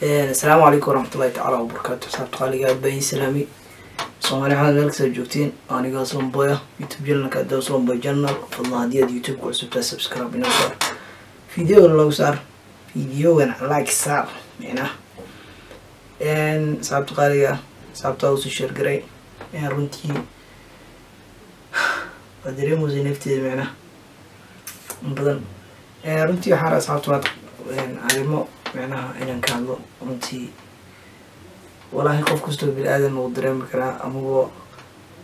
السلام عليكم ورحمة الله تعالى وبركاته. صاحب قالي باي سلامي سومالي حال ملك سجوكتين أنا قاسم بويا يوتيوب جلنا كده وصلنا بجنر فضلنا هدية يوتيوب كل سبتة سبسكرايب بنصار فيديو لو صار فيديو أنا لايك صار هنا صاحب قالي صاحب تاوس الشر قري رنتي بدري موزي نفتي معنا بدل رنتي حارة صاحب توات علمو معناها إن كان له runtii والله qof kasto bil aadan uu dareemi karaa ama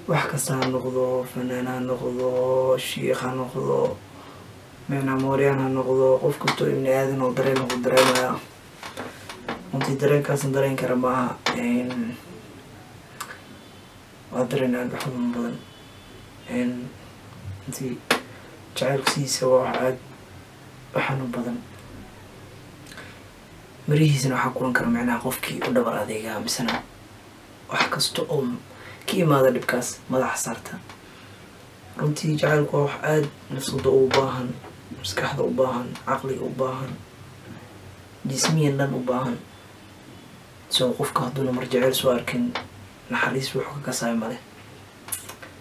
wax kasta ha noqdo fanaan ha noqdo sheekh ha noqdo macna mooriyaan ha noqdo qof kasto ibn aadan uu dareemaya runtii dareenkaas dareen kara maaha waa dareen aad u xanuun badan runtii jacaylkiisa waa aad u xanuun badan مريهزنا وحكون كرم معنا قفكي ودبر هذيك بسنة وحكست كي ماذا لبكاس ماذا حصرته رمتي جعلك وحاد نفسه أوباهن مسكحة أوباهن عقلي أوباهن جسميا لن أوباهن سو قفك هدونا مرجع سوار كن نحريس وحكا كساي ماله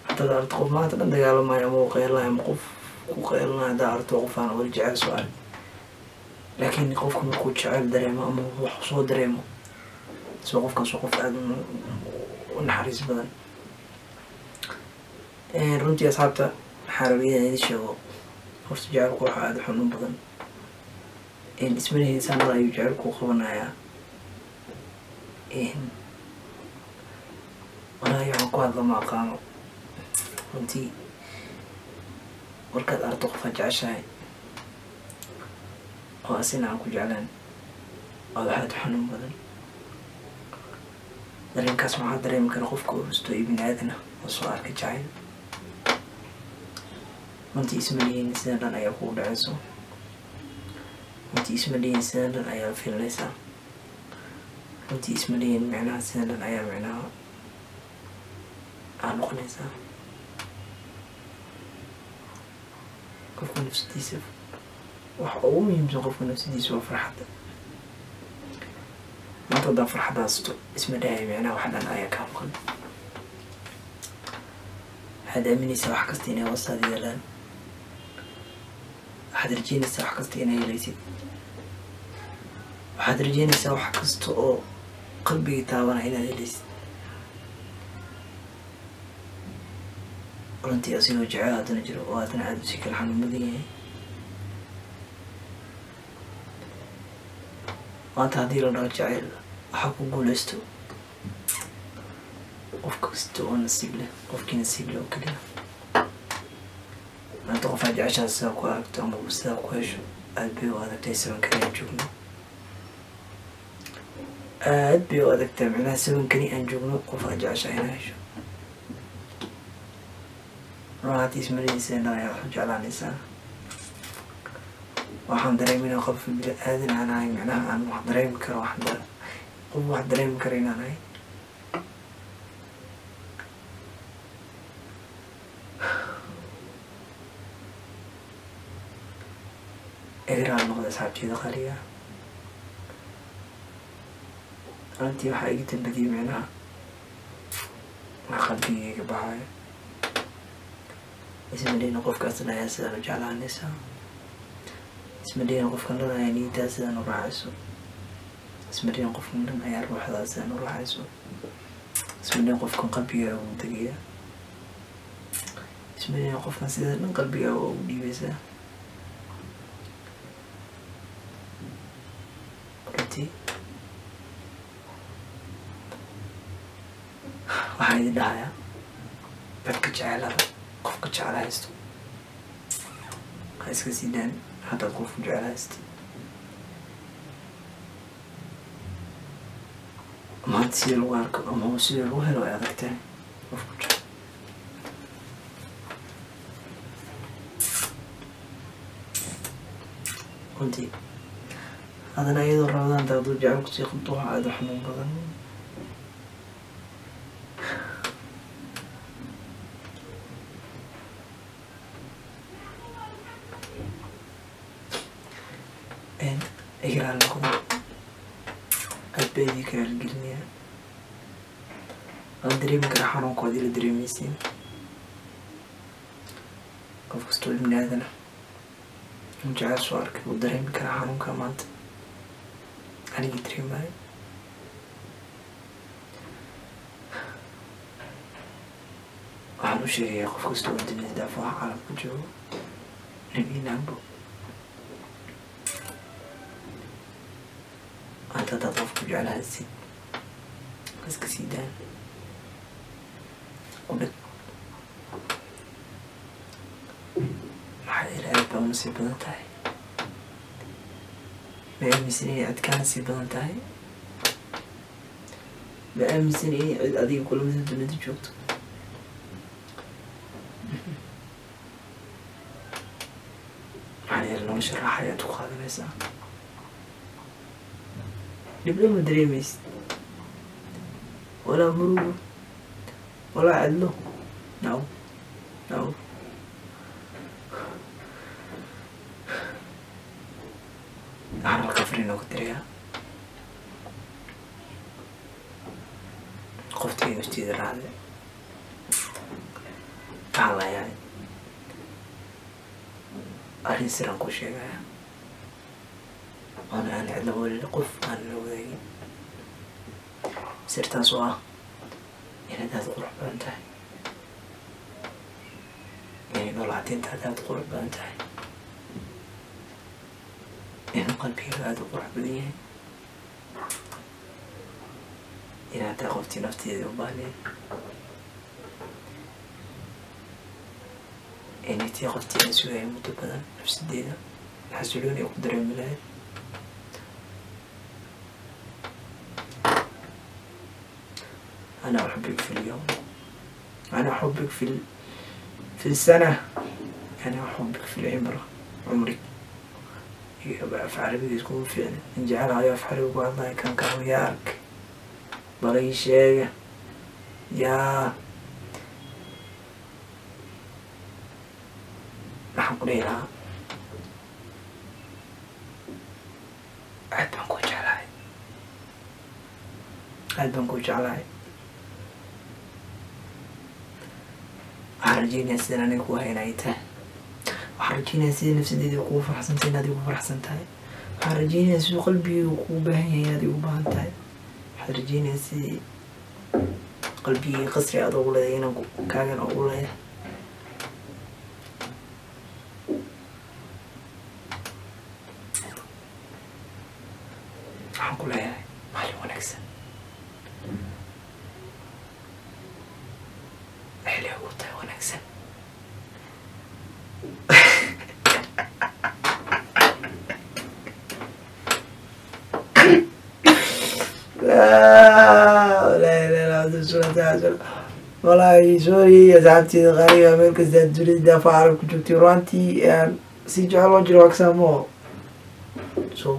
حتى دارت قف ما تبندق على ما يمو غير لا يمقف وغير لا دارت وقفان ورجع سوار لكن قفكم يكون شعال دريمه أما هو حصول دريمه سو قفكم سو قف آدم ونحريس بدن runtii asxaabta xarabiyadan idin sheego horta jacaylku waxa aad u xanuun badan ismanaheeda sanada ayuu jacaylku qabanayaa walaahi waxaan ku hadla ma aqaano runtii markaad aragto qof aad jeceshahay oo asina aan ku jeclaan waa waxaad u xanuun badan dareenkaas waxaa dareemi kara qofka uu husto ibn aadana oo soo arkay jacayl runtii ismalihiin sidan dhan ayaa kugu dhacayso runtii ismalihiin sidan dhan ayaa filanaysaa runtii ismalihiin micnaha sidan dhan ayaa micnaha aa noqonaysaa qofka nafsadiisa waxa ugu muhiimsan qofka nafsadiisa waa farxadda maanta haddaan farxadda haysto isma dhahay micnaha wax dhan ayaa kaa maqan waxaad aaminaysaa wax kasta inay hoostaada yeelaan waxaad rajeynaysaa wax kasta inay helaysid waxaad rajeynaysaa wax kasta oo qalbigii taabana inaad helaysid runtii asigoo jecel haddana jiro oo haddana aad usi kala xanuun badan yahay maanta haddii la dhaho jacayl waxaa ku guulaysto qof kasta oo nasiib leh qofkii nasiib leh oo keliya maanta qof aad jeceshaha sidaa ku aragto ama sidaa ku hesho aad bay u adagtay sabankani aan joogno aad bay u adagtaa micnaha sabankani aan joogno qof aad jeceshaha inaa hesho ruuxaati ismarihiisa indhan ayaa waxu jeclaanaysaa waxaan dareeminaa qof bini aadan aan ahay micnaha aan wax dareemi karo qof wax dareemi karo inaan ahay egraan noqda asxaabteeda qaliya runtii waxaa iga dambadiyay micnaha wax qalbigayga baxayo ismadhayna qofkaasna ayaa sidaan u jeclaanaysaa ismadhayna qofkan dhan ayaa niidaa sidaan u raacayso ismadhayna qofkan dhan ayaa ruuxdaa sidaan u raacayso ismadhayna qofkan qalbigaa ugu degaya ismadhayna qofkan sidaa dhan qalbigaa waa ugu dhiibaysaa runtii waxaa idin dhahayaa dadka jecelada qofka jecel haysto ha iska sii daan haddaad qofku jecel haysta maanta sida lagu arko ama sida lagu helo ay adagtahay qofku jecel runtii haddana iyadoo rabadaan daaduu jecel kusii qabto waxa aad u xanuun badan إجرال نقطة beedii ka halgelinayaa aan dareemi karaa xanuunkoodii la dareemaysiin qof kastoo ibni aadana jecel soo arkay uu dareemi karaa xanuunka maanta anigii dareemaayo waxaan u sheegayaa qof kastoo dunida daafaha caalamka joogo nabiinaanbo anta hadaad qofku jeclahaysid iska sii daan u dhig maxaa yeelay aad baa una sii badan tahay ma aaminsan inay adkaana sii badan tahay ma aaminsan inay cid adiga kulamada dunida joogto maxaa yeelay nolosha raaxa ayaad ku qaadanaysaa dhiblo ma dareemaysid walaa murugo walaa cadlo naw naw waxaan halka fariinoo ka dirayaa qoftii nafteeda raacday waxaan layahay arrin siraan ku sheegaya oona aan cidla walila qof aan la wadaagin sirtaas oo ah inaad aada qurux badan tahay inay noolacadiintaada aada qurux badan tahay inuu qalbiga aada u qurux badan yahay inaad tahay qoftii nafteeda u baahneed inay tii qoftii aan sugaya muddo badan nafsadeeda xasilooni ay ku dareemi lahayd أنا أحبك في اليوم أنا أحبك في السنة أنا أحبك في العمر عمري يبقى في عربي تكون فعلا إن جعلها يفعل والله كان وياك بغي شيء يا نحن قليلها عاد بنكون جعلها عاد بنكون جعلها waxaan rajeynayaa sidaan aniga ku hayna ay tahay waxaan rajeynayaa sida nafsadeeda kugu faraxsantay inaad igu faraxsan tahay waxaan rajeynayaa siduu qalbigaygu kugu baahan yahay inaad igu baahan tahay waxaan rajeynayaa sidii qalbigii qasri aad ugu leedahay inaan kaagan ugu leeyahay waxaan ku leeyahay maalin wanaagsan حلو وطي ونكسب لا والله سوري يا زعمتي غريبة ملك زاد جريد دافع عرب كجوتي رانتي سيجي على وجه واكسامو سو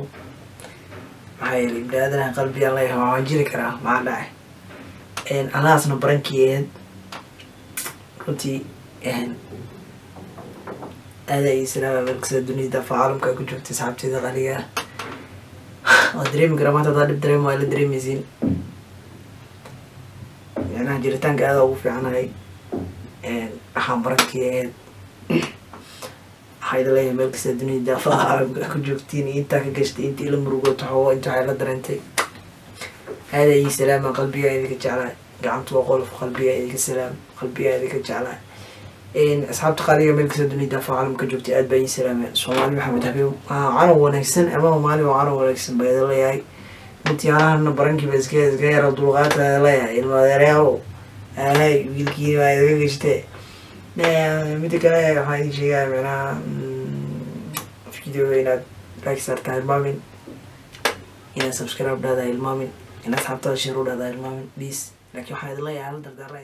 هاي اللي بلادنا قلبي الله يهوى وانجيري كراه معنا أنا أصلا برانكي runtii aada iyo salaama meelkasta dunida daafaha caalamka ku joogtay asxaabteeda qaliga waa dareemi karaa maanta hadaa dhib dareemo waa la dareemaysiin macnaha jiritaanka aada ugu fiicanahay waxaan barankii aheyd waxaa idin leeyahay meelkasta dunida daafaha caalamka ku joogtiin iyo intaa ka gashtay intii ila murugooto xoogo inta waxay la dareentay aada iyo salaama qalbiga idinka jeclahay gacantu waa qolof qalbiga idinka salaam qalbiga idinka jeclahay asxaabta qaaliga meelkasta dunida daafaha caalamka joogtay aad baa ii salaameen soomaali maxamed habiib canow wanaagsan ama maalin waa canow wanaagsan baa idin leeyahay intii anahana barankiiba iska yara dulqaata leeyahay ilma adeeryaal hay wiilkiina waa idinka gashtee mida kale waxaan idin sheegaya macnaha videoga inaad like saartaa hilmaamin inaad subscribe dhahdaa hilmaamin inaad asxaabtada share u dhahdaa hilmaamin please لكن واحد الله يعلم دردرة